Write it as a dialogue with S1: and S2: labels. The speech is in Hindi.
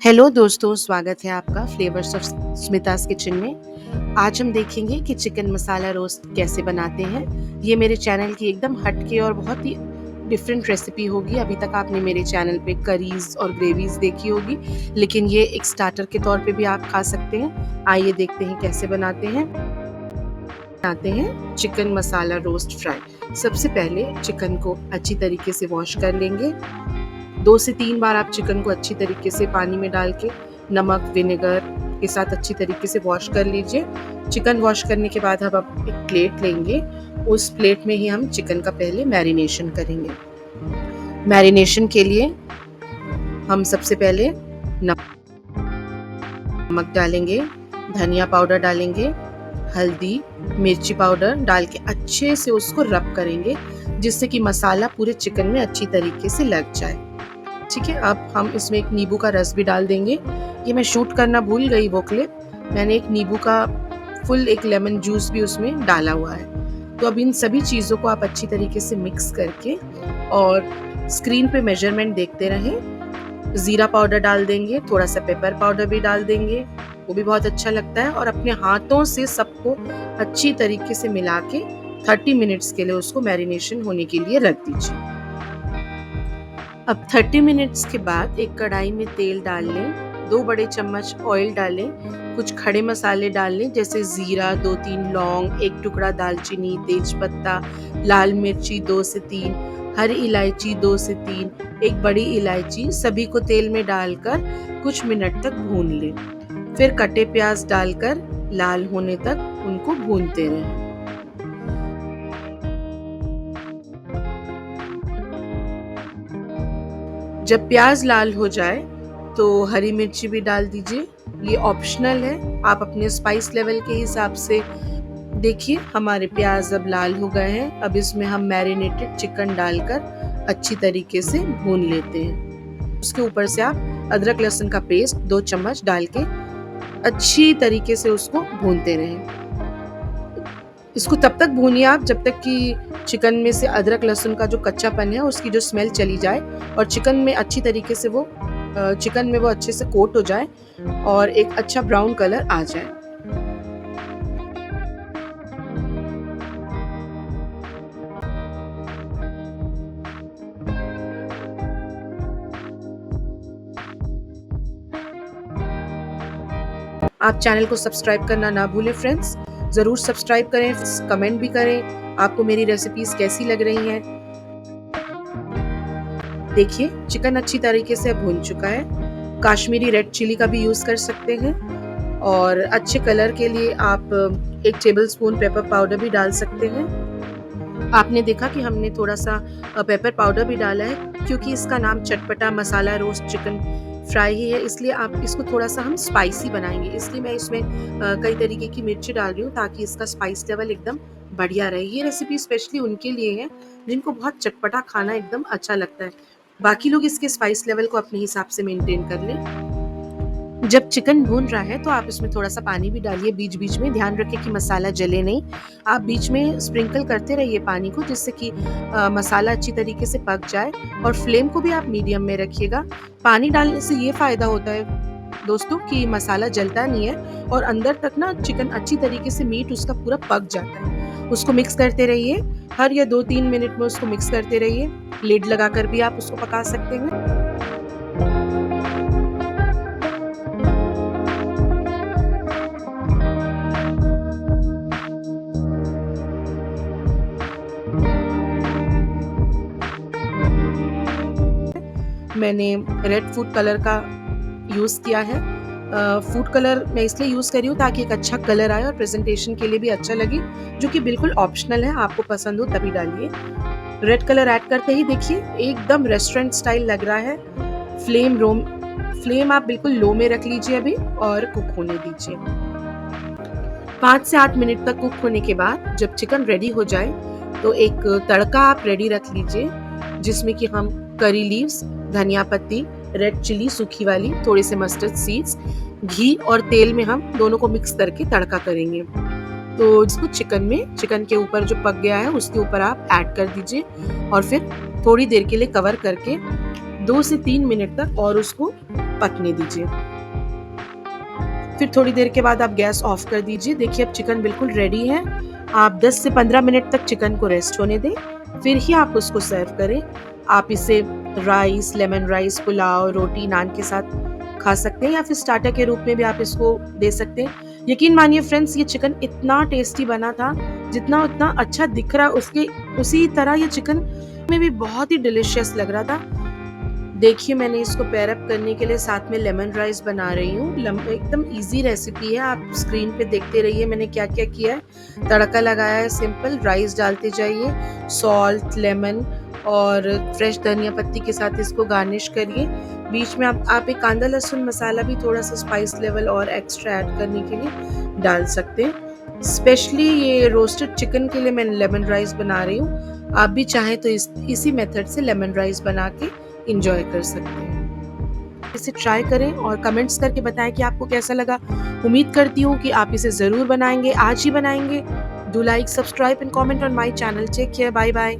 S1: हेलो दोस्तों, स्वागत है आपका फ्लेवर्स ऑफ स्मितास किचन में। आज हम देखेंगे कि चिकन मसाला रोस्ट कैसे बनाते हैं। ये मेरे चैनल की एकदम हटके और बहुत ही डिफरेंट रेसिपी होगी। अभी तक आपने मेरे चैनल पे करीज और ग्रेवीज देखी होगी, लेकिन ये एक स्टार्टर के तौर पे भी आप खा सकते हैं। आइए देखते हैं कैसे बनाते हैं चिकन मसाला रोस्ट फ्राई। सबसे पहले चिकन को अच्छी तरीके से वॉश कर लेंगे। 2 से 3 बार आप चिकन को अच्छी तरीके से पानी में डाल के नमक विनेगर के साथ अच्छी तरीके से वॉश कर लीजिए। चिकन वॉश करने के बाद अब आप एक प्लेट लेंगे। उस प्लेट में ही हम चिकन का पहले मैरिनेशन करेंगे। मैरिनेशन के लिए हम सबसे पहले नमक डालेंगे, धनिया पाउडर डालेंगे, हल्दी मिर्ची पाउडर डाल के अच्छे से उसको रब करेंगे, जिससे कि मसाला पूरे चिकन में अच्छी तरीके से लग जाए। ठीक है, अब हम इसमें एक नींबू का रस भी डाल देंगे। ये मैं शूट करना भूल गई वो क्लिप। मैंने एक नींबू का फुल एक लेमन जूस भी उसमें डाला हुआ है। तो अब इन सभी चीज़ों को आप अच्छी तरीके से मिक्स करके और स्क्रीन पे मेजरमेंट देखते रहें। ज़ीरा पाउडर डाल देंगे, थोड़ा सा पेपर पाउडर भी डाल देंगे, वो भी बहुत अच्छा लगता है। और अपने हाथों से सबको अच्छी तरीके से मिला के 30 मिनट्स के लिए उसको मैरिनेशन होने के लिए रख दीजिए। अब 30 मिनट्स के बाद एक कढ़ाई में तेल डाल लें, 2 बड़े चम्मच ऑयल डालें, कुछ खड़े मसाले डाल लें जैसे ज़ीरा, 2-3 लौंग, 1 टुकड़ा दालचीनी, तेजपत्ता, लाल मिर्ची 2 से 3, हरी इलायची 2 से 3, एक बड़ी इलायची, सभी को तेल में डालकर कुछ मिनट तक भून लें। फिर कटे प्याज डालकर लाल होने तक उनको भूनते रहें। जब प्याज लाल हो जाए तो हरी मिर्ची भी डाल दीजिए। ये ऑप्शनल है, आप अपने स्पाइस लेवल के हिसाब से देखिए। हमारे प्याज अब लाल हो गए हैं। अब इसमें हम मैरिनेटेड चिकन डालकर अच्छी तरीके से भून लेते हैं। उसके ऊपर से आप अदरक लहसुन का पेस्ट 2 चम्मच डाल के अच्छी तरीके से उसको भूनते रहें। इसको तब तक भूनिए आप जब तक कि चिकन में से अदरक लहसुन का जो कच्चापन है उसकी जो स्मेल चली जाए और चिकन में अच्छी तरीके से वो अच्छे से कोट हो जाए और एक अच्छा ब्राउन कलर आ जाए। आप चैनल को सब्सक्राइब करना ना भूलें फ्रेंड्स। ज़रूर सब्सक्राइब करें, कमेंट भी करें आपको मेरी रेसिपीज़ कैसी लग रही हैं। देखिए चिकन अच्छी तरीके से भून चुका है। काश्मीरी रेड चिली का भी यूज़ कर सकते हैं और अच्छे कलर के लिए आप 1 टेबलस्पून पेपर पाउडर भी डाल सकते हैं। आपने देखा कि हमने थोड़ा सा पेपर पाउडर भी डाला है क्योंकि इसका नाम चटपटा मसाला रोस्ट चिकन फ्राई ही है, इसलिए आप इसको थोड़ा सा हम स्पाइसी बनाएंगे। इसलिए मैं इसमें कई तरीके की मिर्ची डाल रही हूँ ताकि इसका स्पाइस लेवल एकदम बढ़िया रहे। ये रेसिपी स्पेशली उनके लिए है जिनको बहुत चटपटा खाना एकदम अच्छा लगता है। बाकी लोग इसके स्पाइस लेवल को अपने हिसाब से मेंटेन कर लें। जब चिकन भून रहा है तो आप इसमें थोड़ा सा पानी भी डालिए बीच बीच में। ध्यान रखें कि मसाला जले नहीं। आप बीच में स्प्रिंकल करते रहिए पानी को, जिससे कि मसाला अच्छी तरीके से पक जाए। और फ्लेम को भी आप मीडियम में रखिएगा। पानी डालने से ये फायदा होता है दोस्तों कि मसाला जलता नहीं है और अंदर तक ना चिकन अच्छी तरीके से मीट उसका पूरा पक जाता है। उसको मिक्स करते रहिए, हर या 2-3 मिनट में उसको मिक्स करते रहिए। लिड लगाकर भी आप उसको पका सकते हैं। मैंने रेड फूड कलर का यूज़ किया है। फूड कलर मैं इसलिए यूज़ कर रही हूँ ताकि एक अच्छा कलर आए और प्रेजेंटेशन के लिए भी अच्छा लगे, जो कि बिल्कुल ऑप्शनल है। आपको पसंद हो तभी डालिए। रेड कलर ऐड करते ही देखिए एकदम रेस्टोरेंट स्टाइल लग रहा है। फ्लेम आप बिल्कुल लो में रख लीजिए अभी और कुक होने दीजिए। 5 से 8 मिनट तक कुक होने के बाद जब चिकन रेडी हो जाए तो एक तड़का आप रेडी रख लीजिए, जिसमें कि हम करी लीव्स, धनिया पत्ती, रेड चिली सूखी वाली, थोड़े से मस्टर्ड सीड्स, घी और तेल में हम दोनों को मिक्स करके तड़का करेंगे। तो इसको चिकन के ऊपर जो पक गया है उसके ऊपर आप ऐड कर दीजिए और फिर थोड़ी देर के लिए कवर करके 2 से 3 मिनट तक और उसको पकने दीजिए। फिर थोड़ी देर के बाद आप गैस ऑफ कर दीजिए। देखिए अब चिकन बिल्कुल रेडी है। आप 10 से 15 मिनट तक चिकन को रेस्ट होने दें, फिर ही आप उसको सर्व करें। आप इसे राइस, लेमन राइस, पुलाव, रोटी, नान के साथ खा सकते हैं या फिर स्टार्टर के रूप में भी आप इसको दे सकते हैं। यकीन मानिए फ्रेंड्स, ये चिकन इतना टेस्टी बना था, जितना उतना अच्छा दिख रहा उसके उसी तरह ये चिकन में भी बहुत ही डिलीशियस लग रहा था। देखिए मैंने इसको पेयर अप करने के लिए साथ में लेमन राइस बना रही हूँ। एकदम इजी रेसिपी है, आप स्क्रीन पे देखते रहिए मैंने क्या क्या किया है। तड़का लगाया है सिंपल, राइस डालते जाइए, सॉल्ट, लेमन और फ्रेश धनिया पत्ती के साथ इसको गार्निश करिए। बीच में आप एक कांदा लहसुन मसाला भी थोड़ा सा स्पाइस लेवल और एक्स्ट्रा ऐड करने के लिए डाल सकते हैं। स्पेशली ये रोस्टेड चिकन के लिए मैं लेमन राइस बना रही हूँ। आप भी चाहें तो इसी मेथड से लेमन राइस बना के इंजॉय कर सकते हैं। इसे ट्राई करें और कमेंट्स करके बताएं कि आपको कैसा लगा। उम्मीद करती हूँ कि आप इसे ज़रूर बनाएंगे, आज ही बनाएंगे। Do like, subscribe and comment on my channel. Take care, bye bye.